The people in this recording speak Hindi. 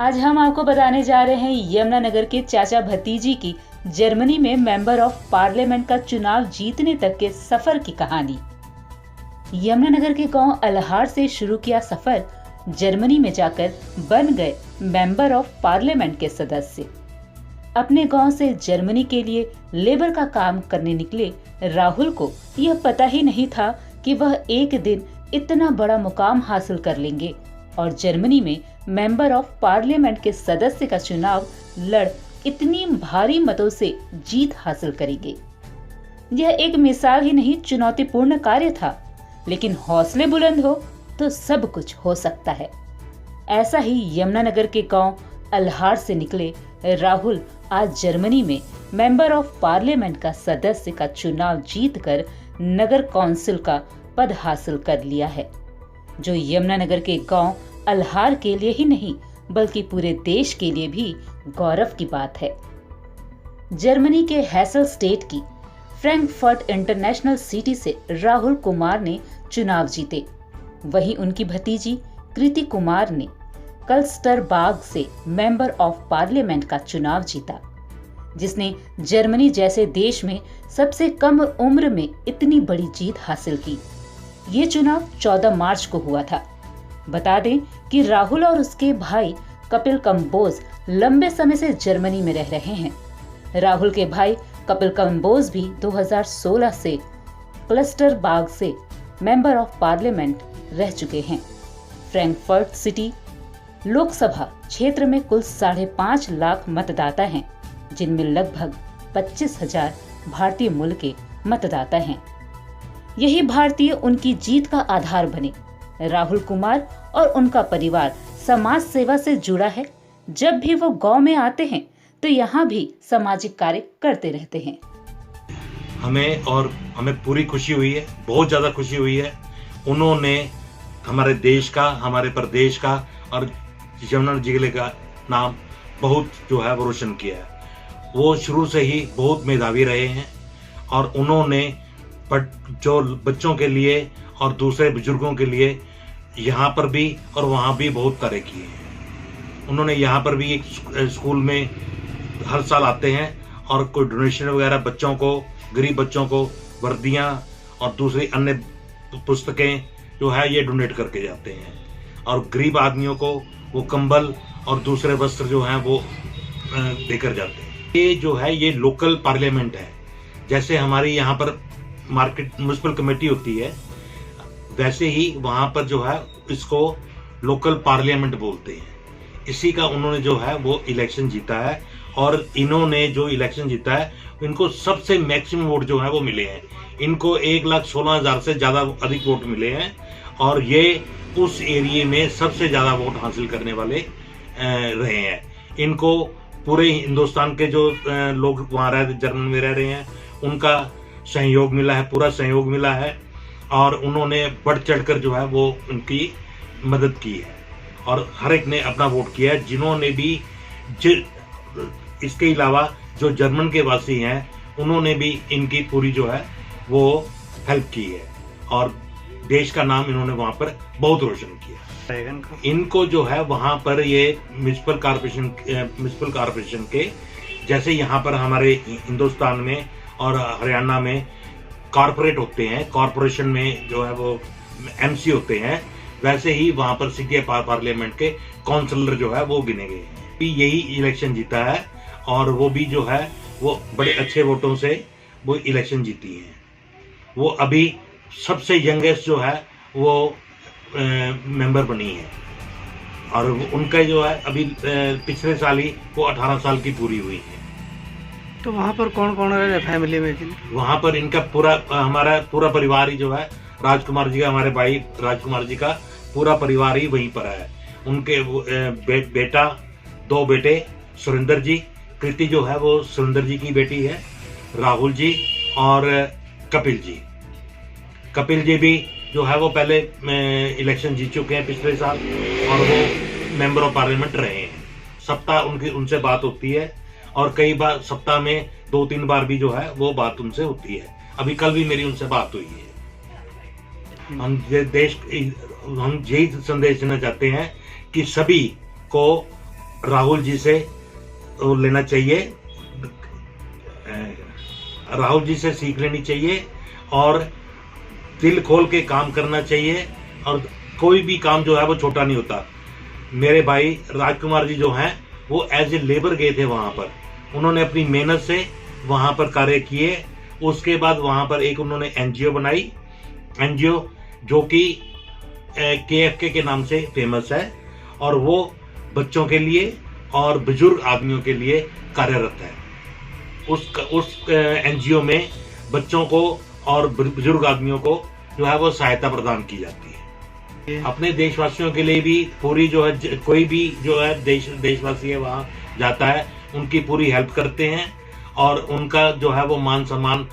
आज हम आपको बताने जा रहे हैं यमुनानगर के चाचा भतीजी की जर्मनी में मेंबर ऑफ पार्लियामेंट का चुनाव जीतने तक के सफर की कहानी। यमुनानगर के गांव अलहार से शुरू किया सफर, जर्मनी में जाकर बन गए मेंबर ऑफ पार्लियामेंट के सदस्य। अपने गांव से जर्मनी के लिए लेबर का काम करने निकले राहुल को यह पता ही नहीं था कि वह एक दिन इतना बड़ा मुकाम हासिल कर लेंगे और जर्मनी में मेंबर ऑफ पार्लियामेंट के सदस्य का चुनाव लड़ इतनी भारी मतों से जीत हासिल करेंगे। यह एक मिसाल ही नहीं, चुनौतीपूर्ण कार्य था, लेकिन हौसले बुलंद हो तो सब कुछ हो सकता है। ऐसा ही यमुनानगर के गांव अलहार से निकले राहुल आज जर्मनी में मेंबर ऑफ पार्लियामेंट का सदस्य का चुनाव जीतकर नगर काउंसिल का पद हासिल कर लिया है, जो यमुनानगर के गांव अलहार के लिए ही नहीं बल्कि पूरे देश के लिए भी गौरव की बात है। जर्मनी के हेसल स्टेट की फ्रैंकफर्ट इंटरनेशनल सिटी से राहुल कुमार ने चुनाव जीते। वहीं उनकी भतीजी कृति कुमार ने कल्स्टरबार्ग से मेंबर ऑफ पार्लियामेंट का चुनाव जीता, जिसने जर्मनी जैसे देश में सबसे कम उम्र में इतनी बड़ी जीत हासिल की। ये चुनाव 14 मार्च को हुआ था। बता दें कि राहुल और उसके भाई कपिल कंबोज लंबे समय से जर्मनी में रह रहे हैं। राहुल के भाई कपिल कंबोज भी 2016 से क्लस्टरबार्ग से मेंबर ऑफ पार्लियामेंट रह चुके हैं। फ्रैंकफर्ट सिटी लोकसभा क्षेत्र में कुल 5.5 लाख मतदाता हैं, जिनमें लगभग 25,000 भारतीय मूल के मतदाता हैं। यही भारतीय उनकी जीत का आधार बने। राहुल कुमार और उनका परिवार समाज सेवा से जुड़ा है। जब भी वो गांव में आते हैं तो यहाँ भी सामाजिक कार्य करते रहते हैं। हमें पूरी खुशी हुई है, बहुत ज्यादा खुशी हुई है। उन्होंने हमारे देश का, हमारे प्रदेश का और यमुनानगर जिले का नाम बहुत जो है वो रोशन किया है। वो शुरू से ही बहुत मेधावी रहे हैं और उन्होंने जो बच्चों के लिए और दूसरे बुजुर्गों के लिए यहाँ पर भी और वहाँ भी बहुत कार्य किए हैं। उन्होंने यहाँ पर भी एक स्कूल में हर साल आते हैं और कोई डोनेशन वगैरह बच्चों को, गरीब बच्चों को वर्दियाँ और दूसरी अन्य पुस्तकें जो है ये डोनेट करके जाते हैं और गरीब आदमियों को वो कंबल और दूसरे वस्त्र जो हैं वो देकर जाते हैं। ये जो है ये लोकल पार्लियामेंट है। जैसे हमारी यहाँ पर मार्केट म्युनिसिपल कमेटी होती है, वैसे ही वहाँ पर जो है इसको लोकल पार्लियामेंट बोलते हैं। इसी का उन्होंने जो है वो इलेक्शन जीता है और इन्होंने जो इलेक्शन जीता है इनको सबसे मैक्सिमम वोट जो है वो मिले हैं। इनको 1,16,000 से ज़्यादा अधिक वोट मिले हैं और ये उस एरिया में सबसे ज़्यादा वोट हासिल करने वाले रहे हैं। इनको पूरे हिंदुस्तान के जो लोग वहाँ जर्मनी में रह रहे हैं उनका सहयोग मिला है, पूरा सहयोग मिला है और उन्होंने बढ़ चढ़कर जो है वो उनकी मदद की है और हर एक ने अपना वोट किया है। जिन्होंने भी इसके अलावा जो जर्मन के वासी हैं उन्होंने भी इनकी पूरी जो है वो हेल्प की है और देश का नाम इन्होंने वहाँ पर बहुत रोशन किया। इनको जो है वहाँ पर ये म्युनिसिपल कॉर्पोरेशन के जैसे यहाँ पर हमारे हिंदुस्तान में और हरियाणा में कॉर्पोरेट होते हैं, कॉर्पोरेशन में जो है वो एमसी होते हैं, वैसे ही वहाँ पर सिटी पार्लियामेंट के काउंसलर जो है वो गिने गए हैं। यही इलेक्शन जीता है और वो भी जो है वो बड़े अच्छे वोटों से वो इलेक्शन जीती है। वो अभी सबसे यंगेस्ट जो है वो मेंबर बनी है और उनका जो है अभी पिछले साल ही वो 18 साल की पूरी हुई है। तो वहाँ पर कौन कौन है फैमिली में? वहाँ पर इनका हमारा पूरा परिवार ही जो है राजकुमार जी का, हमारे भाई राजकुमार जी का पूरा परिवार ही वहीं पर है। उनके बेटा, 2 बेटे, सुरेंद्र जी, कृति जो है वो सुरेंद्र जी की बेटी है, राहुल जी और कपिल जी। कपिल जी भी जो है वो पहले इलेक्शन जीत चुके हैं पिछले साल और वो मेंबर ऑफ पार्लियामेंट रहे हैं। सप्ताह उनसे बात होती है और कई बार सप्ताह में 2-3 बार भी जो है वो बात उनसे होती है। अभी कल भी मेरी उनसे बात हुई है। हम यही संदेश देना चाहते हैं कि सभी को राहुल जी से वो लेना चाहिए, राहुल जी से सीख लेनी चाहिए और दिल खोल के काम करना चाहिए। और कोई भी काम जो है वो छोटा नहीं होता। मेरे भाई राजकुमार जी जो हैं वो एज ए लेबर गए थे वहां पर, उन्होंने अपनी मेहनत से वहां पर कार्य किए। उसके बाद वहां पर एक उन्होंने एनजीओ बनाई, एनजीओ जो कि KFK के नाम से फेमस है, और वो बच्चों के लिए और बुजुर्ग आदमियों के लिए कार्यरत है। उस एनजीओ में बच्चों को और बुजुर्ग आदमियों को जो है वो सहायता प्रदान की जाती है। अपने देशवासियों के लिए भी पूरी जो है, कोई भी जो है देशवासी है वहाँ जाता है, उनकी पूरी हेल्प करते हैं और उनका जो है वो मान सम्मान